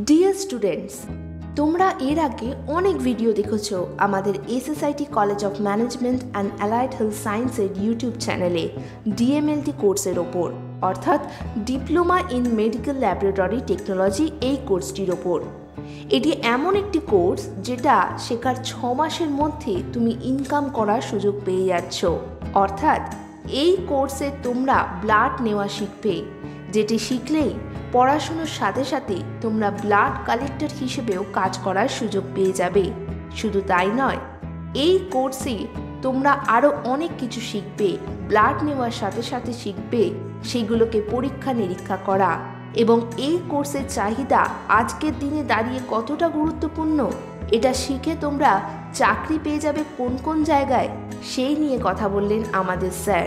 Dear students, তোমরা এর আগে অনেক ভিডিও দেখেছো আমাদের SSIT college of management and allied health সায়েন্সের ইউটিউব চ্যানেলে ডিএমএলটি কোর্সের ওপর, অর্থাৎ diploma in medical laboratory technology এই কোর্সটির ওপর। এটি এমন একটি কোর্স যেটা শেখার 6 মাসের মধ্যে তুমি ইনকাম করার সুযোগ পেয়ে যাচ্ছ। অর্থাৎ এই কোর্সে তোমরা ব্লাড নেওয়া শিখবে, যেটি শিখলেই পড়াশোনার সাথে সাথে তোমরা ব্লাড কালেক্টর হিসেবেও কাজ করার সুযোগ পেয়ে যাবে। শুধু তাই নয়, এই কোর্সে তোমরা আরও অনেক কিছু শিখবে। ব্লাড নেওয়ার সাথে সাথে শিখবে সেগুলোকে পরীক্ষা নিরীক্ষা করা, এবং এই কোর্সের চাহিদা আজকের দিনে দাঁড়িয়ে কতটা গুরুত্বপূর্ণ, এটা শিখে তোমরা চাকরি পেয়ে যাবে কোন কোন জায়গায়, সেই নিয়ে কথা বললেন আমাদের স্যার।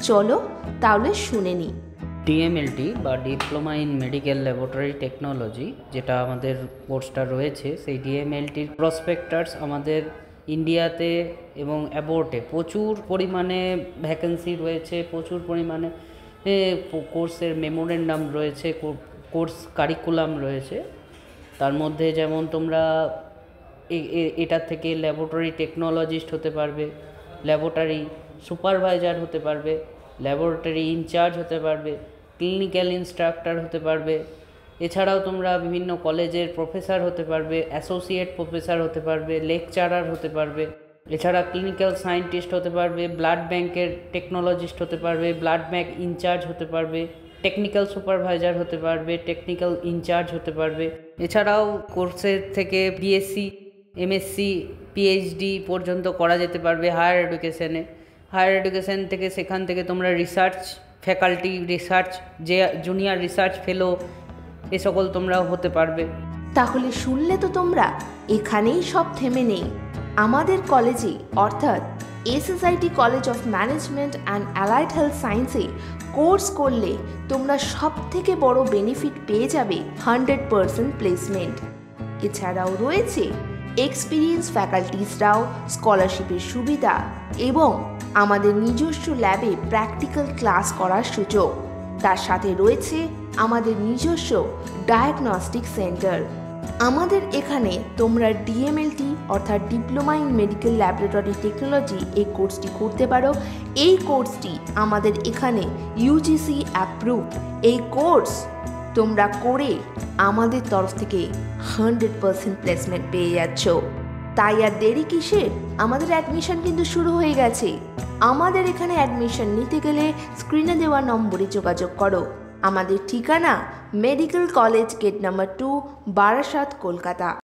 চলো তাহলে শুনে নিই। ডিএমএলটি বা diploma in medical laboratory technology, যেটা আমাদের কোর্সটা রয়েছে, সেই ডিএমএলটির প্রসপেক্টাস আমাদের ইন্ডিয়াতে এবং অ্যাবোর্ডে প্রচুর পরিমাণে ভ্যাকেন্সি রয়েছে, প্রচুর পরিমাণে কোর্সের মেমোরেন্ডাম রয়েছে, কোর্স কারিকুলাম রয়েছে। তার মধ্যে যেমন তোমরা এটা থেকে ল্যাবরেটরি টেকনোলজিস্ট হতে পারবে, ল্যাবরেটরি সুপারভাইজার হতে পারবে, ল্যাবরেটরি ইনচার্জ হতে পারবে, ক্লিনিক্যাল ইনস্ট্রাক্টর হতে পারবে। এছাড়াও তোমরা বিভিন্ন কলেজের প্রফেসর হতে পারবে, অ্যাসোসিয়েট প্রফেসর হতে পারবে, লেকচারার হতে পারবে। এছাড়া ক্লিনিক্যাল সায়েন্টিস্ট হতে পারবে, ব্লাড ব্যাংকের টেকনোলজিস্ট হতে পারবে, ব্লাড ব্যাংক ইনচার্জ হতে পারবে, টেকনিক্যাল সুপারভাইজার হতে পারবে, টেকনিক্যাল ইনচার্জ হতে পারবে। এছাড়াও কোর্সের থেকে বিএসসি, এমএসসি, পিএইচডি পর্যন্ত করা যেতে পারবে হায়ার এডুকেশন থেকে। সেখান থেকে তোমরা রিসার্চ ফ্যাকাল্টি, রিসার্চ যে জুনিয়র রিসার্চ ফেলো, এ সকল তোমরা হতে পারবে। তাহলে শুনলে তো তোমরা, এখানেই সব থেমে নেই। আমাদের কলেজে অর্থাৎ SSIT college of management and allied health সায়েন্সে কোর্স করলে তোমরা সব থেকে বড় বেনিফিট পেয়ে যাবে 100% প্লেসমেন্ট। এছাড়াও রয়েছে এক্সপিরিয়েন্স ফ্যাকাল্টিসরাও স্কলারশিপের সুবিধা এবং আমাদের নিজস্ব ল্যাবে প্র্যাকটিক্যাল ক্লাস করার সুযোগ। তার সাথে রয়েছে আমাদের নিজস্ব ডায়াগনস্টিক সেন্টার। আমাদের এখানে তোমরা ডিএমএলটি অর্থাৎ diploma in medical laboratory technology এই কোর্সটি করতে পারো। এই কোর্সটি আমাদের এখানে ইউজিসি অ্যাপ্রুভ। এই কোর্স তোমরা করে আমাদের তরফ থেকে 100% প্লেসমেন্ট পেয়ে যাচ্ছ। তাই আর দেরি কিসের? আমাদের অ্যাডমিশন কিন্তু শুরু হয়ে গেছে। আমাদের এখানে অ্যাডমিশন নিতে গেলে স্ক্রিনে দেওয়া নম্বরে যোগাযোগ করো। আমাদের ঠিকানা medical college gate number 2, Barasat, Kolkata.